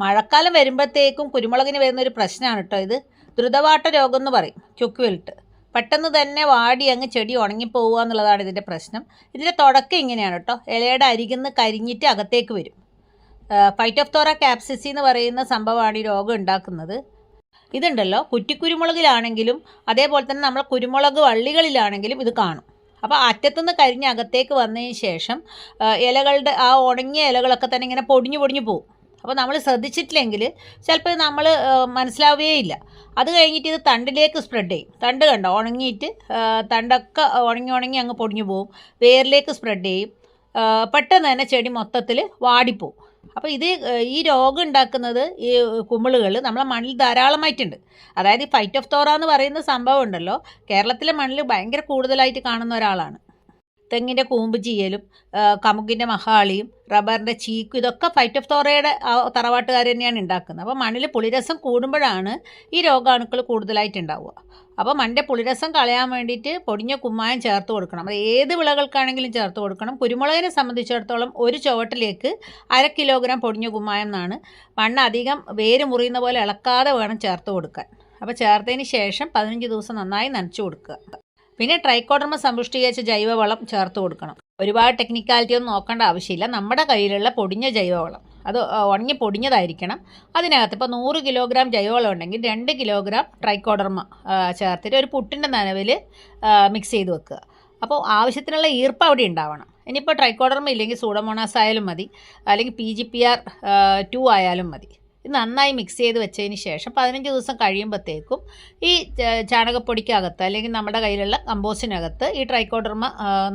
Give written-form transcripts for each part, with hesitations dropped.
മഴക്കാലം വരുമ്പോഴത്തേക്കും കുരുമുളകിന് വരുന്നൊരു പ്രശ്നമാണ് കേട്ടോ ഇത്. ദ്രുതവാട്ട രോഗം എന്ന് പറയും, ക്യുക്ക് വിൽട്ട്. പെട്ടെന്ന് തന്നെ വാടി അങ്ങ് ചെടി ഉണങ്ങിപ്പോവുക എന്നുള്ളതാണ് ഇതിൻ്റെ പ്രശ്നം. ഇതിൻ്റെ തുടക്കം ഇങ്ങനെയാണ് കേട്ടോ, ഇലയുടെ അരികിന്ന് കരിഞ്ഞിട്ട് അകത്തേക്ക് വരും. ഫൈറ്റോഫ്തോറ കാപ്സിസി എന്ന് പറയുന്ന സംഭവമാണ് ഈ രോഗം ഉണ്ടാക്കുന്നത്. ഇതുണ്ടല്ലോ, കുറ്റിക്കുരുമുളകിലാണെങ്കിലും അതേപോലെ തന്നെ നമ്മൾ കുരുമുളക് വള്ളികളിലാണെങ്കിലും ഇത് കാണും. അപ്പോൾ അറ്റത്തുനിന്ന് കരിഞ്ഞ് അകത്തേക്ക് വന്നതിന് ശേഷം ഇലകളുടെ ആ ഉണങ്ങിയ ഇലകളൊക്കെ തന്നെ ഇങ്ങനെ പൊടിഞ്ഞു പൊടിഞ്ഞു പോകും. അപ്പോൾ നമ്മൾ ശ്രദ്ധിച്ചിട്ടില്ലെങ്കിൽ ചിലപ്പോൾ നമ്മൾ മനസ്സിലാവുകയില്ല. അത് കഴിഞ്ഞിട്ട് ഇത് തണ്ടിലേക്ക് സ്പ്രെഡ് ചെയ്യും. തണ്ട് കണ്ടോ ഉണങ്ങിയിട്ട്, തണ്ടൊക്കെ ഉണങ്ങി അങ്ങ് പൊടിഞ്ഞു പോകും. വേരിലേക്ക് സ്പ്രെഡ് ചെയ്യും. പെട്ടെന്ന് തന്നെ ചെടി മൊത്തത്തിൽ വാടിപ്പോവും. അപ്പോൾ ഈ രോഗം ഉണ്ടാക്കുന്നത് ഈ കുമിളുകൾ നമ്മളെ മണ്ണിൽ ധാരാളമായിട്ടുണ്ട്. അതായത് ഈ ഫൈറ്റോഫ്തോറ എന്ന് പറയുന്ന സംഭവം ഉണ്ടല്ലോ, കേരളത്തിലെ മണ്ണിൽ ഭയങ്കര കൂടുതലായിട്ട് കാണുന്ന ഒരാളാണ്. തെങ്ങിൻ്റെ കൂമ്പ് ചീയലും കമുകിൻ്റെ മഹാളിയും റബ്ബറിൻ്റെ ചീക്കും ഇതൊക്കെ ഫൈറ്റോഫ്തോറയുടെ തറവാട്ടുകാർ തന്നെയാണ് ഉണ്ടാക്കുന്നത്. അപ്പോൾ മണ്ണിൽ പുളിരസം കൂടുമ്പോഴാണ് ഈ രോഗാണുക്കൾ കൂടുതലായിട്ട് ഉണ്ടാവുക. അപ്പോൾ മണ്ണിൻ്റെ പുളിരസം കളയാൻ വേണ്ടിയിട്ട് പൊടിഞ്ഞ കുമ്മായം ചേർത്ത് കൊടുക്കണം. അത് ഏത് വിളകൾക്കാണെങ്കിലും ചേർത്ത് കൊടുക്കണം. കുരുമുളകിനെ സംബന്ധിച്ചിടത്തോളം ഒരു ചുവട്ടിലേക്ക് 1/2 കിലോഗ്രാം പൊടിഞ്ഞ കുമ്മായം എന്നാണ്. മണ്ണ് അധികം വേര് മുറിയുന്ന പോലെ ഇളക്കാതെ വേണം ചേർത്ത് കൊടുക്കാൻ. അപ്പോൾ ചേർത്തതിന് ശേഷം 15 ദിവസം നന്നായി നനച്ചു കൊടുക്കുക. പിന്നെ ട്രൈക്കോഡർമ സമ്പുഷ്ടീകരിച്ച ജൈവവളം ചേർത്ത് കൊടുക്കണം. ഒരുപാട് ടെക്നിക്കാലിറ്റി ഒന്നും നോക്കേണ്ട ആവശ്യമില്ല. നമ്മുടെ കയ്യിലുള്ള പൊടിഞ്ഞ ജൈവവളം, അത് ഉണങ്ങി പൊടിഞ്ഞതായിരിക്കണം. അതിനകത്ത് ഇപ്പോൾ 100 കിലോഗ്രാം ജൈവവളം ഉണ്ടെങ്കിൽ 2 കിലോഗ്രാം ട്രൈക്കോഡർമ ചേർത്തിട്ട് ഒരു പുട്ടിൻ്റെ നനവിൽ മിക്സ് ചെയ്ത് വെക്കുക. അപ്പോൾ ആവശ്യത്തിനുള്ള ഈർപ്പം അവിടെ ഉണ്ടാവണം. ഇനിയിപ്പോൾ ട്രൈക്കോഡർമ ഇല്ലെങ്കിൽ സൂഡോമോണാസ് ആയാലും മതി, അല്ലെങ്കിൽ PGPR 2 ആയാലും മതി. ഇത് നന്നായി മിക്സ് ചെയ്ത് വെച്ചതിന് ശേഷം 15 ദിവസം കഴിയുമ്പോഴത്തേക്കും ഈ ചാണകപ്പൊടിക്കകത്ത് അല്ലെങ്കിൽ നമ്മുടെ കയ്യിലുള്ള കമ്പോസ്റ്റിനകത്ത് ഈ ട്രൈക്കോഡർമ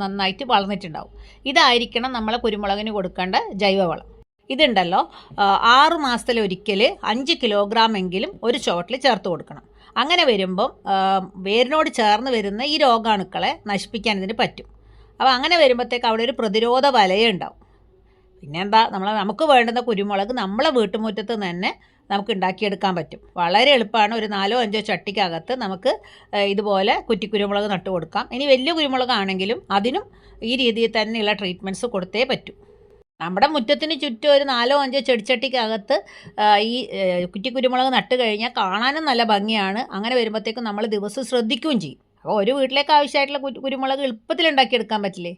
നന്നായിട്ട് വളർന്നിട്ടുണ്ടാവും. ഇതായിരിക്കണം നമ്മളെ കുരുമുളകിന് കൊടുക്കേണ്ട ജൈവവളം. ഇതുണ്ടല്ലോ, 6 മാസത്തിലൊരിക്കൽ 5 കിലോഗ്രാം എങ്കിലും ഒരു ചോട്ടിൽ ചേർത്ത് കൊടുക്കണം. അങ്ങനെ വരുമ്പം വേരിനോട് ചേർന്ന് വരുന്ന ഈ രോഗാണുക്കളെ നശിപ്പിക്കാൻ ഇതിന് പറ്റും. അപ്പോൾ അങ്ങനെ വരുമ്പോഴത്തേക്ക് അവിടെ ഒരു പ്രതിരോധ വലയം ഉണ്ടാവും. പിന്നെന്താ, നമുക്ക് വേണ്ടുന്ന കുരുമുളക് നമ്മളെ വീട്ടുമുറ്റത്ത് തന്നെ നമുക്ക് ഉണ്ടാക്കിയെടുക്കാൻ പറ്റും. വളരെ എളുപ്പമാണ്. ഒരു 4-5 ചട്ടിക്കകത്ത് നമുക്ക് ഇതുപോലെ കുറ്റിക്കുരുമുളക് നട്ടു കൊടുക്കാം. ഇനി വലിയ കുരുമുളകാണെങ്കിലും അതിനും ഈ രീതിയിൽ തന്നെയുള്ള ട്രീറ്റ്മെൻറ്റ്സ് കൊടുത്തേ പറ്റൂ. നമ്മുടെ മുറ്റത്തിന് ചുറ്റും ഒരു 4-5 ചെടിച്ചട്ടിക്കകത്ത് ഈ കുറ്റിക്കുരുമുളക് നട്ട് കഴിഞ്ഞാൽ കാണാനും നല്ല ഭംഗിയാണ്. അങ്ങനെ വരുമ്പോഴത്തേക്കും നമ്മൾ ദിവസം ശ്രദ്ധിക്കുകയും ചെയ്യും. അപ്പോൾ ഒരു വീട്ടിലേക്ക് ആവശ്യമായിട്ടുള്ള കുരുമുളക് എളുപ്പത്തിൽ ഉണ്ടാക്കിയെടുക്കാൻ പറ്റില്ലേ?